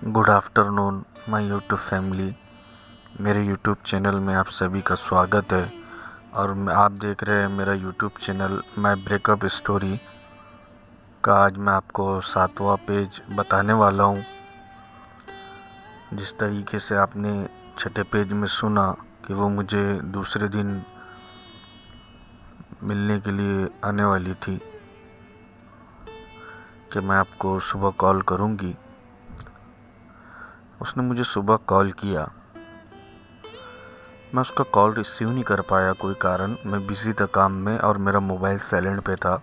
Good afternoon my YouTube family. मेरे YouTube channel में आप सभी का स्वागत है और आप देख रहे हैं मेरा YouTube channel my breakup story का। आज मैं आपको 7वां पेज बताने वाला हूँ। जिस तरीके से आपने 6ठे पेज में सुना कि वो मुझे दूसरे दिन मिलने के लिए आने वाली थी, कि मैं आपको सुबह कॉल करूँगी। उसने मुझे सुबह कॉल किया, मैं उसका कॉल रिसीव नहीं कर पाया, कोई कारण, मैं बिज़ी था काम में और मेरा मोबाइल साइलेंट पे था।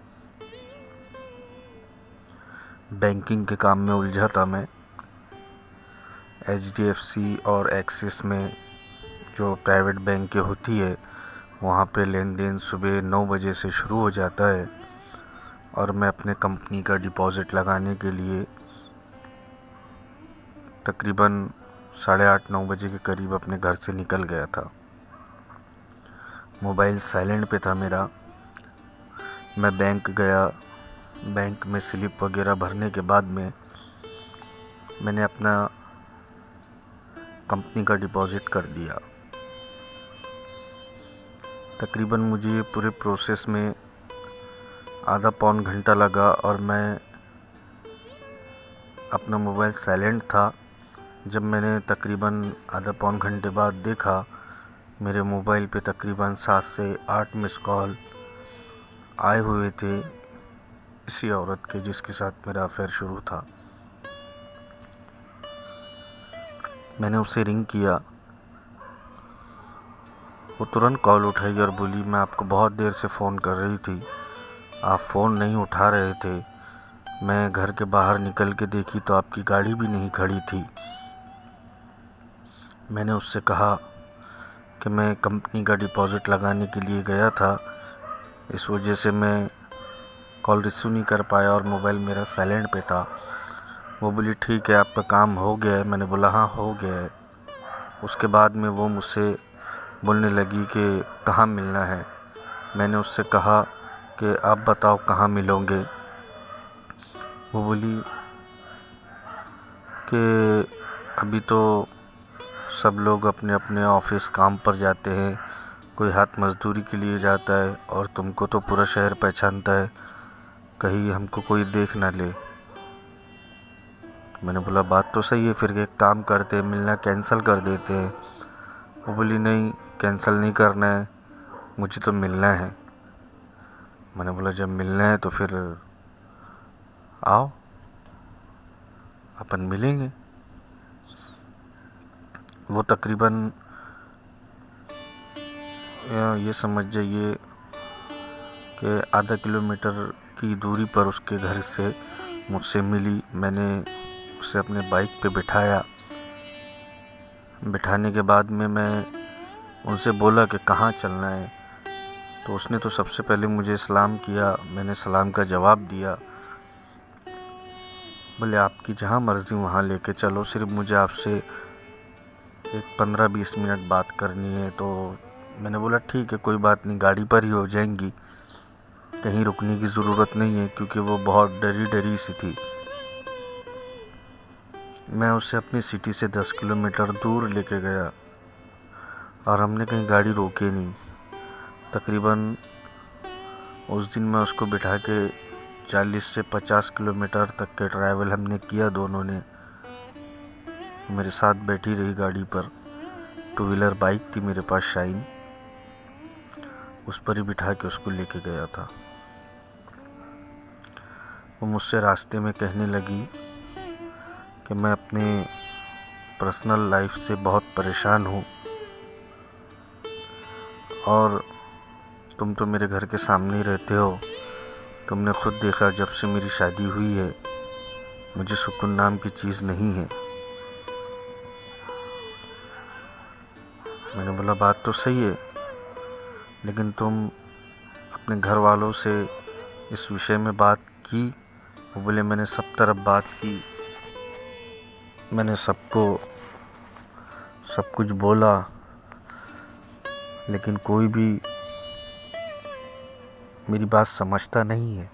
बैंकिंग के काम में उलझा था मैं। HDFC और एक्सिस में जो प्राइवेट बैंक होती है वहाँ पे लेन देन सुबह 9 बजे से शुरू हो जाता है और मैं अपने कंपनी का डिपॉज़िट लगाने के लिए तकरीबन 8:30-9 बजे के करीब अपने घर से निकल गया था। मोबाइल साइलेंट पे था मेरा। मैं बैंक गया, बैंक में स्लिप वगैरह भरने के बाद में मैंने अपना कंपनी का डिपॉज़िट कर दिया। तकरीबन मुझे ये पूरे प्रोसेस में आधा पौन घंटा लगा और मैं अपना मोबाइल साइलेंट था। जब मैंने तकरीबन आधा पौन घंटे बाद देखा, मेरे मोबाइल पे तकरीबन 7 से 8 मिस कॉल आए हुए थे इसी औरत के जिसके साथ मेरा अफेयर शुरू था। मैंने उसे रिंग किया, वो तुरंत कॉल उठाई और बोली, मैं आपको बहुत देर से फ़ोन कर रही थी, आप फ़ोन नहीं उठा रहे थे। मैं घर के बाहर निकल के देखी तो आपकी गाड़ी भी नहीं खड़ी थी। मैंने उससे कहा कि मैं कंपनी का डिपॉज़िट लगाने के लिए गया था, इस वजह से मैं कॉल रिसीव नहीं कर पाया और मोबाइल मेरा साइलेंट पे था। वो बोली, ठीक है, आपका काम हो गया है। मैंने बोला, हाँ हो गया है। उसके बाद में वो मुझसे बोलने लगी कि कहाँ मिलना है। मैंने उससे कहा कि आप बताओ कहाँ मिलोगे। वो बोली कि अभी तो सब लोग अपने अपने ऑफिस काम पर जाते हैं, कोई हाथ मजदूरी के लिए जाता है और तुमको तो पूरा शहर पहचानता है, कहीं हमको कोई देख ना ले। मैंने बोला, बात तो सही है, फिर एक काम करते हैं, मिलना कैंसिल कर देते हैं। वो बोली, नहीं कैंसिल नहीं करना है, मुझे तो मिलना है। मैंने बोला, जब मिलना है तो फिर आओ, अपन मिलेंगे। वो तकरीबन ये समझ जाइए कि आधा किलोमीटर की दूरी पर उसके घर से मुझसे मिली। मैंने उसे अपने बाइक पे बिठाया। बिठाने के बाद में मैं उनसे बोला कि कहाँ चलना है, तो उसने तो सबसे पहले मुझे सलाम किया। मैंने सलाम का जवाब दिया। बोले, आपकी जहाँ मर्ज़ी वहाँ लेके चलो, सिर्फ मुझे आपसे एक 15-20 मिनट बात करनी है। तो मैंने बोला, ठीक है, कोई बात नहीं, गाड़ी पर ही हो जाएंगी, कहीं रुकने की ज़रूरत नहीं है, क्योंकि वो बहुत डरी डरी सी थी। मैं उसे अपनी सिटी से 10 किलोमीटर दूर लेके गया और हमने कहीं गाड़ी रोकी नहीं। तकरीबन उस दिन मैं उसको बिठा के 40 से 50 किलोमीटर तक के ट्रैवल हमने किया दोनों ने। मेरे साथ बैठी रही गाड़ी पर। 2 व्हीलर बाइक थी मेरे पास, शाइन, उस पर ही बिठा के उसको लेके गया था। वो मुझसे रास्ते में कहने लगी कि मैं अपने पर्सनल लाइफ से बहुत परेशान हूँ और तुम तो मेरे घर के सामने ही रहते हो, तुमने खुद देखा जब से मेरी शादी हुई है मुझे सुकून नाम की चीज़ नहीं है। मैंने बोला, बात तो सही है, लेकिन तुम अपने घर वालों से इस विषय में बात की? वो बोले, मैंने सब तरफ बात की, मैंने सबको सब कुछ बोला, लेकिन कोई भी मेरी बात समझता नहीं है।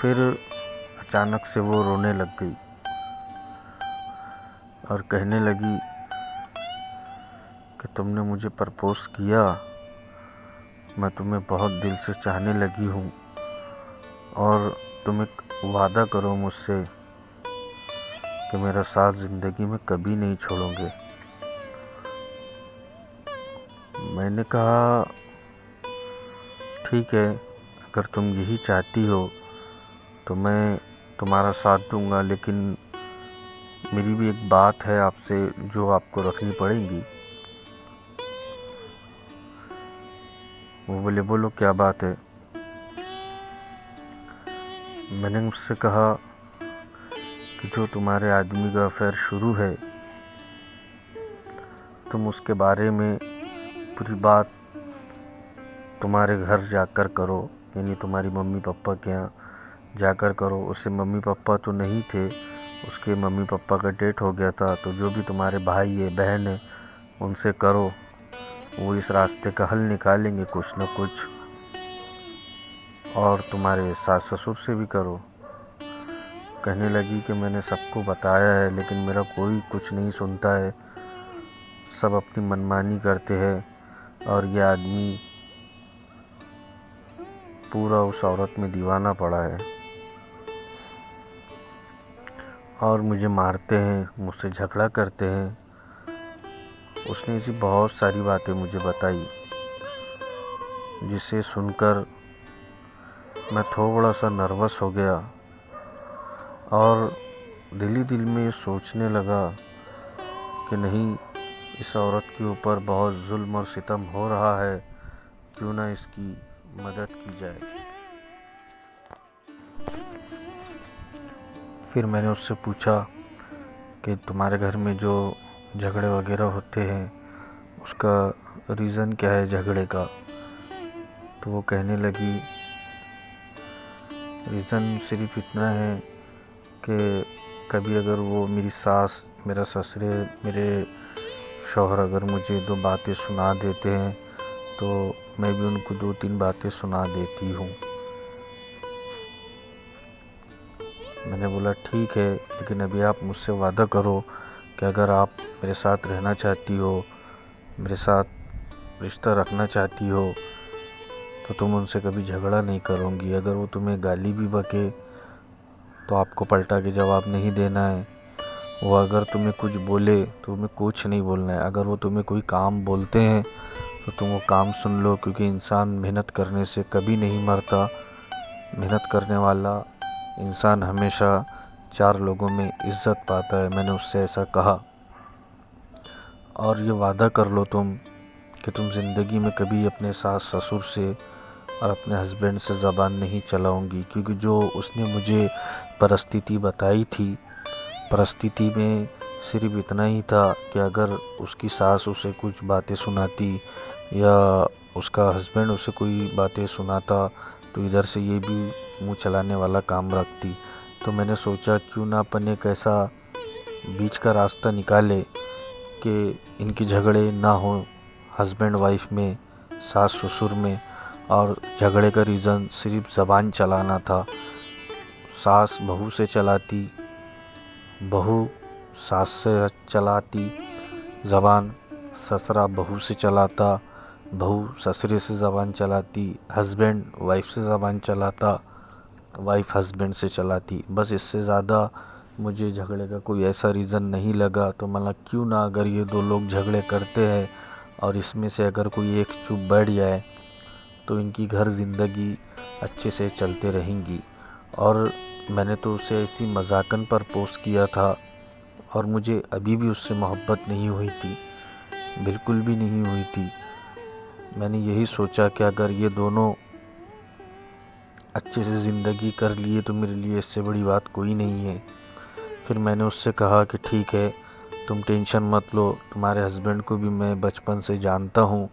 फिर अचानक से वो रोने लग गई और कहने लगी कि तुमने मुझे प्रपोज़ किया, मैं तुम्हें बहुत दिल से चाहने लगी हूँ और तुम एक वादा करो मुझसे कि मेरा साथ ज़िंदगी में कभी नहीं छोड़ोगे। मैंने कहा ठीक है, अगर तुम यही चाहती हो तो मैं तुम्हारा साथ दूंगा, लेकिन मेरी भी एक बात है आपसे जो आपको रखनी पड़ेगी। वो बोले बोलो क्या बात है। मैंने उससे कहा कि जो तुम्हारे आदमी का अफेयर शुरू है, तुम उसके बारे में पूरी बात तुम्हारे घर जाकर करो, यानी तुम्हारी मम्मी पापा के यहाँ जाकर करो। उससे मम्मी पापा तो नहीं थे, उसके मम्मी पापा का डेथ हो गया था, तो जो भी तुम्हारे भाई है बहन है उनसे करो, वो इस रास्ते का हल निकालेंगे कुछ न कुछ। और तुम्हारे सास ससुर से भी करो। कहने लगी कि मैंने सबको बताया है लेकिन मेरा कोई कुछ नहीं सुनता है, सब अपनी मनमानी करते हैं और यह आदमी पूरा उस औरत में दीवाना पड़ा है और मुझे मारते हैं, मुझसे झगड़ा करते हैं। उसने ऐसी बहुत सारी बातें मुझे बताई जिसे सुनकर मैं थोड़ा सा नर्वस हो गया और दिल ही दिल में सोचने लगा कि नहीं, इस औरत के ऊपर बहुत जुल्म और सितम हो रहा है, क्यों ना इसकी मदद की जाए। फिर मैंने उससे पूछा कि तुम्हारे घर में जो झगड़े वगैरह होते हैं उसका रीज़न क्या है झगड़े का। तो वो कहने लगी रीज़न सिर्फ इतना है कि कभी अगर वो मेरी सास, मेरा ससुरे, मेरे शौहर अगर मुझे 2 बातें सुना देते हैं तो मैं भी उनको 2-3 बातें सुना देती हूँ। मैंने बोला ठीक है, लेकिन अभी आप मुझसे वादा करो कि अगर आप मेरे साथ रहना चाहती हो, मेरे साथ रिश्ता रखना चाहती हो, तो तुम उनसे कभी झगड़ा नहीं करोगी। अगर वो तुम्हें गाली भी बके तो आपको पलटा के जवाब नहीं देना है। वो अगर तुम्हें कुछ बोले तो तुम्हें कुछ नहीं बोलना है। अगर वो तुम्हें कोई काम बोलते हैं तो तुम वो काम सुन लो, क्योंकि इंसान मेहनत करने से कभी नहीं मरता। मेहनत करने वाला इंसान हमेशा 4 लोगों में इज़्ज़त पाता है। मैंने उससे ऐसा कहा। और ये वादा कर लो तुम कि तुम ज़िंदगी में कभी अपने सास ससुर से और अपने हस्बैंड से ज़बान नहीं चलाऊंगी, क्योंकि जो उसने मुझे परिस्थिति बताई थी, परिस्थिति में सिर्फ इतना ही था कि अगर उसकी सास उसे कुछ बातें सुनाती या उसका हस्बैंड उसे कोई बातें सुनाता तो इधर से ये भी मुंह चलाने वाला काम रखती। तो मैंने सोचा क्यों ना अपन एक ऐसा बीच का रास्ता निकाले कि इनकी झगड़े ना हो हस्बैंड वाइफ में, सास ससुर में। और झगड़े का रीज़न सिर्फ ज़बान चलाना था। सास बहू से चलाती, बहू सास से चलाती ज़बान, ससुरा बहू से चलाता, बहू ससुरे से ज़बान चलाती, हस्बैंड वाइफ से ज़बान चलाता, वाइफ हस्बैंड से चलाती। बस इससे ज़्यादा मुझे झगड़े का कोई ऐसा रीज़न नहीं लगा। तो मतलब क्यों ना अगर ये 2 लोग झगड़े करते हैं और इसमें से अगर कोई एक चुप बैठ जाए तो इनकी घर ज़िंदगी अच्छे से चलते रहेंगी। और मैंने तो उसे ऐसी मजाकन पर पोस्ट किया था और मुझे अभी भी उससे मोहब्बत नहीं हुई थी, बिल्कुल भी नहीं हुई थी। मैंने यही सोचा कि अगर ये दोनों अच्छे से ज़िंदगी कर लिए तो मेरे लिए इससे बड़ी बात कोई नहीं है। फिर मैंने उससे कहा कि ठीक है, तुम टेंशन मत लो, तुम्हारे हस्बैंड को भी मैं बचपन से जानता हूँ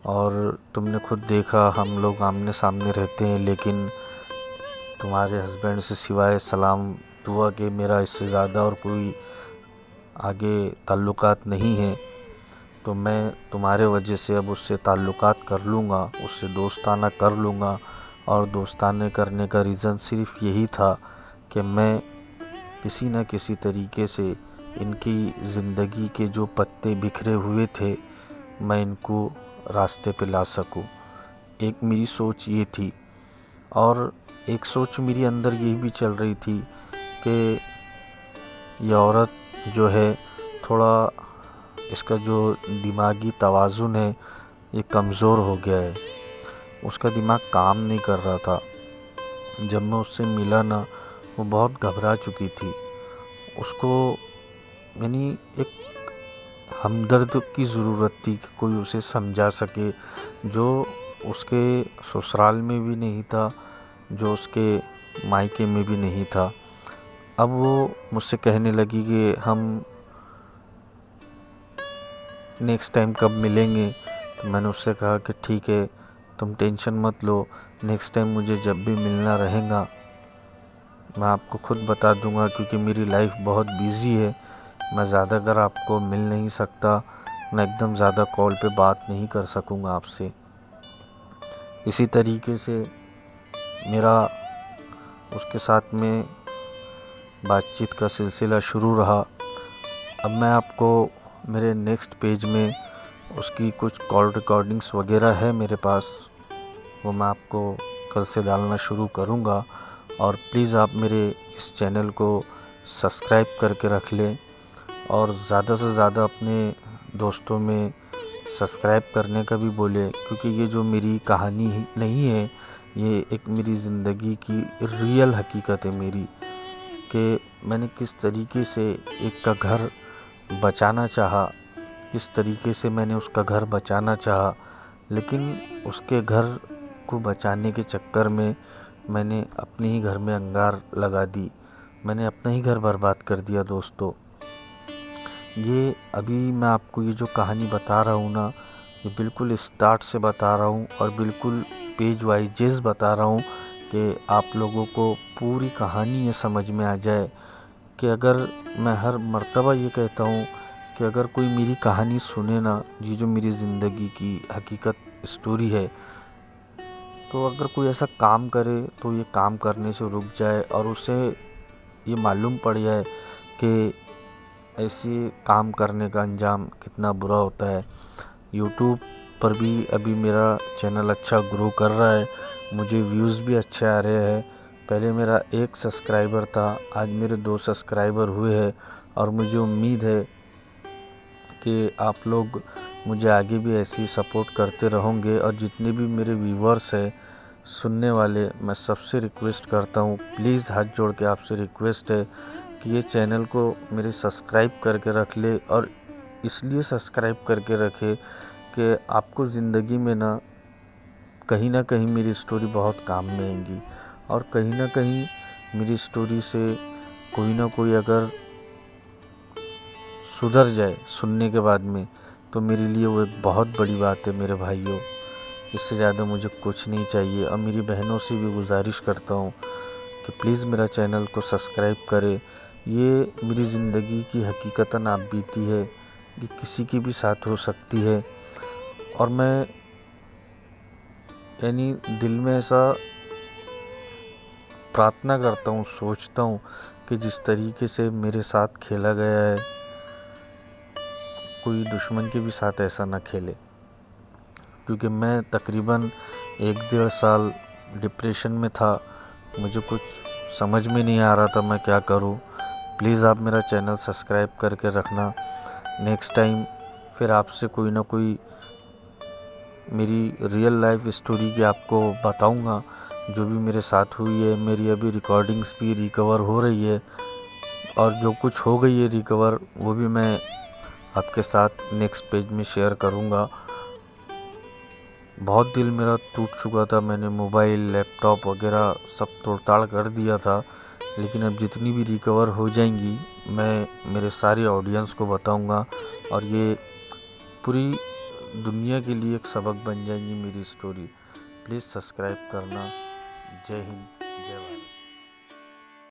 और तुमने खुद देखा हम लोग आमने सामने रहते हैं, लेकिन तुम्हारे हस्बैंड से सिवाय सलाम दुआ के मेरा इससे ज़्यादा और कोई आगे ताल्लुकात नहीं है। तो मैं तुम्हारे वजह से अब उससे ताल्लुकात कर लूँगा, उससे दोस्ताना कर लूँगा, और दोस्ताने करने का रीज़न सिर्फ़ यही था कि मैं किसी न किसी तरीके से इनकी ज़िंदगी के जो पत्ते बिखरे हुए थे मैं इनको रास्ते पे ला सकूं। एक मेरी सोच ये थी, और एक सोच मेरी अंदर यही भी चल रही थी कि ये औरत जो है थोड़ा, इसका जो दिमागी तवाज़ुन है ये कमज़ोर हो गया है, उसका दिमाग काम नहीं कर रहा था। जब मैं उससे मिला ना, वो बहुत घबरा चुकी थी। उसको यानी एक हमदर्द की ज़रूरत थी कि कोई उसे समझा सके, जो उसके ससुराल में भी नहीं था, जो उसके मायके में भी नहीं था। अब वो मुझसे कहने लगी कि हम नेक्स्ट टाइम कब मिलेंगे। तो मैंने उससे कहा कि ठीक है, तुम टेंशन मत लो, नेक्स्ट टाइम मुझे जब भी मिलना रहेगा मैं आपको खुद बता दूंगा, क्योंकि मेरी लाइफ बहुत बिज़ी है। मैं ज़्यादा अगर आपको मिल नहीं सकता, मैं एकदम ज़्यादा कॉल पे बात नहीं कर सकूंगा आपसे। इसी तरीके से मेरा उसके साथ में बातचीत का सिलसिला शुरू रहा। अब मैं आपको मेरे नेक्स्ट पेज में उसकी कुछ कॉल रिकॉर्डिंग्स वगैरह है मेरे पास, वो मैं आपको कल से डालना शुरू करूँगा। और प्लीज़ आप मेरे इस चैनल को सब्सक्राइब करके रख लें, और ज़्यादा से ज़्यादा अपने दोस्तों में सब्सक्राइब करने का भी बोले, क्योंकि ये जो मेरी कहानी नहीं है, ये एक मेरी ज़िंदगी की रियल हकीकत है मेरी, कि मैंने किस तरीके से एक का घर बचाना चाहा, किस तरीके से मैंने उसका घर बचाना चाहा, लेकिन उसके घर को बचाने के चक्कर में मैंने अपने ही घर में अंगार लगा दी। मैंने अपना ही घर बर्बाद कर दिया दोस्तों। ये अभी मैं आपको ये जो कहानी बता रहा हूँ ना, ये बिल्कुल स्टार्ट से बता रहा हूँ और बिल्कुल पेज वाइजेस बता रहा हूँ कि आप लोगों को पूरी कहानी ये समझ में आ जाए। कि अगर मैं हर मर्तबा ये कहता हूँ कि अगर कोई मेरी कहानी सुने ना, ये जो मेरी ज़िंदगी की हकीकत स्टोरी है, तो अगर कोई ऐसा काम करे तो ये काम करने से रुक जाए और उसे ये मालूम पड़ जाए कि ऐसे काम करने का अंजाम कितना बुरा होता है। यूट्यूब पर भी अभी मेरा चैनल अच्छा ग्रो कर रहा है, मुझे व्यूज़ भी अच्छे आ रहे हैं। पहले मेरा 1 सब्सक्राइबर था, आज मेरे 2 सब्सक्राइबर हुए हैं, और मुझे उम्मीद है कि आप लोग मुझे आगे भी ऐसे ही सपोर्ट करते रहोगे। और जितने भी मेरे व्यूवर्स हैं, सुनने वाले, मैं सबसे रिक्वेस्ट करता हूँ, प्लीज़ हाथ जोड़ के आपसे रिक्वेस्ट है कि ये चैनल को मेरे सब्सक्राइब करके रख ले। और इसलिए सब्सक्राइब करके रखे कि आपको ज़िंदगी में ना कहीं मेरी स्टोरी बहुत काम में आएगी, और कहीं ना कहीं मेरी स्टोरी से कोई ना कोई अगर सुधर जाए सुनने के बाद में, तो मेरे लिए वो एक बहुत बड़ी बात है मेरे भाइयों। इससे ज़्यादा मुझे कुछ नहीं चाहिए। और मेरी बहनों से भी गुजारिश करता हूँ कि प्लीज़ मेरा चैनल को सब्सक्राइब करें। ये मेरी ज़िंदगी की हकीकतन आप बीती है, ये किसी के भी साथ हो सकती है। और मैं यानी दिल में ऐसा प्रार्थना करता हूँ, सोचता हूँ कि जिस तरीके से मेरे साथ खेला गया है, कोई दुश्मन के भी साथ ऐसा ना खेले। क्योंकि मैं तकरीबन 1-1.5 साल डिप्रेशन में था, मुझे कुछ समझ में नहीं आ रहा था मैं क्या करूं। प्लीज़ आप मेरा चैनल सब्सक्राइब करके रखना। नेक्स्ट टाइम फिर आपसे कोई ना कोई मेरी रियल लाइफ स्टोरी की आपको बताऊंगा, जो भी मेरे साथ हुई है। मेरी अभी रिकॉर्डिंग्स भी रिकवर हो रही है, और जो कुछ हो गई है रिकवर, वो भी मैं आपके साथ नेक्स्ट पेज में शेयर करूंगा। बहुत दिल मेरा टूट चुका था, मैंने मोबाइल, लैपटॉप वगैरह सब तोड़-ताड़ कर दिया था, लेकिन अब जितनी भी रिकवर हो जाएंगी मैं मेरे सारे ऑडियंस को बताऊंगा, और ये पूरी दुनिया के लिए एक सबक बन जाएंगी मेरी स्टोरी। प्लीज़ सब्सक्राइब करना। जय हिंद, जय भारत।